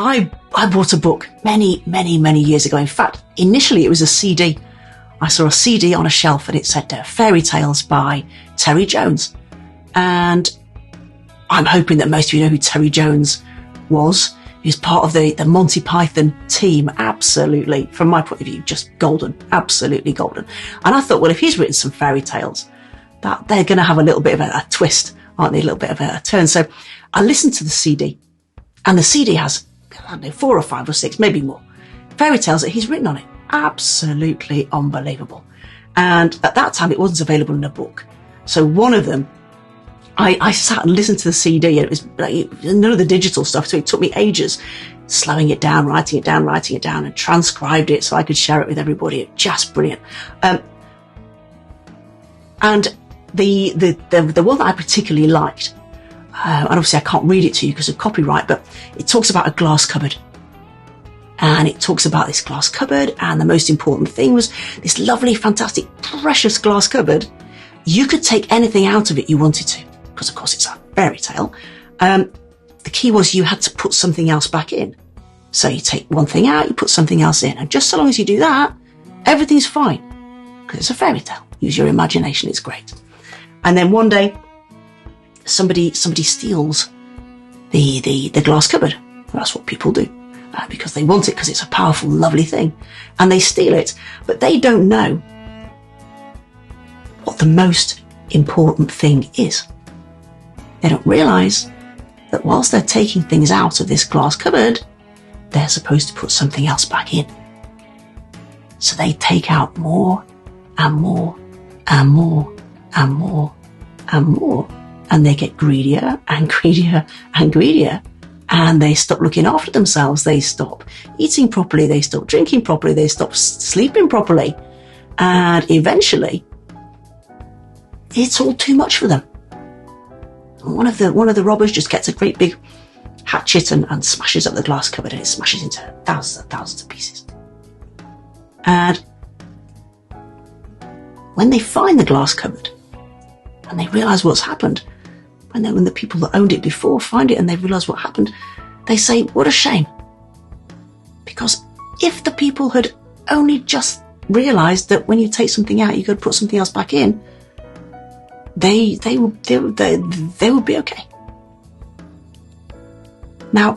I bought a book many, many, many years ago. In fact, initially it was a CD. I saw a CD on a shelf and it said Fairy Tales by Terry Jones. And I'm hoping that most of you know who Terry Jones was. He was part of the Monty Python team. Absolutely, from my point of view, just golden. Absolutely golden. And I thought, well, if he's written some fairy tales, that they're going to have a little bit of a twist, aren't they? A little bit of a turn. So I listened to the CD. And the CD has, I don't know, 4 or 5 or 6, maybe more, fairy tales that he's written on it. Absolutely unbelievable. And at that time, it wasn't available in a book. So one of them, I sat and listened to the CD, and it was none of the digital stuff. So it took me ages, slowing it down, writing it down, and transcribed it so I could share it with everybody. It was just brilliant. And the one that I particularly liked, and obviously I can't read it to you because of copyright, but it talks about a glass cupboard. And it talks about this glass cupboard, and the most important thing was this lovely, fantastic, precious glass cupboard. You could take anything out of it you wanted to, because of course it's a fairy tale. The key was you had to put something else back in. So you take one thing out, you put something else in, and just so long as you do that, everything's fine, because it's a fairy tale. Use your imagination, it's great. And then one day, somebody steals the glass cupboard. That's what people do. Because they want it, because it's a powerful, lovely thing. And they steal it. But they don't know what the most important thing is. They don't realise that whilst they're taking things out of this glass cupboard, they're supposed to put something else back in. So they take out more and more and more and more and more. And they get greedier and greedier and greedier. And they stop looking after themselves. They stop eating properly. They stop drinking properly. They stop sleeping properly. And eventually, it's all too much for them. And one of the robbers just gets a great big hatchet and smashes up the glass cupboard, and it smashes into thousands and thousands of pieces. And when they find the glass cupboard and they realise what's happened, when the people that owned it before find it and they realise what happened, they say, what a shame. Because if the people had only just realised that when you take something out, you've got to put something else back in, they would be okay. Now,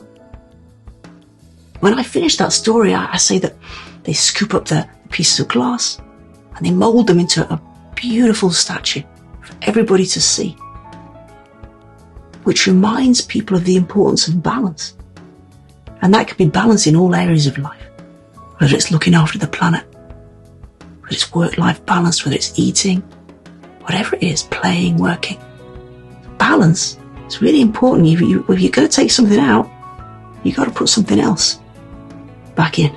when I finish that story, I say that they scoop up the pieces of glass and they mould them into a beautiful statue for everybody to see, which reminds people of the importance of balance. And that could be balance in all areas of life, whether it's looking after the planet, whether it's work-life balance, whether it's eating, whatever it is, playing, working. Balance is really important. If you're going to take something out, you've got to put something else back in.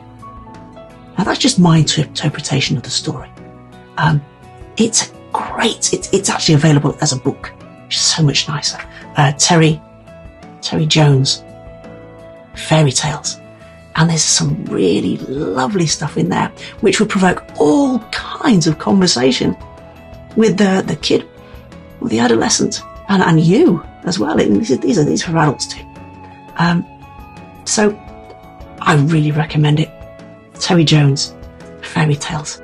Now that's just my interpretation of the story. It's great. It's actually available as a book, which is so much nicer. Terry Jones, Fairy Tales. And there's some really lovely stuff in there, which would provoke all kinds of conversation with the kid or the adolescent and you as well. These are for adults too. So I really recommend it. Terry Jones, Fairy Tales.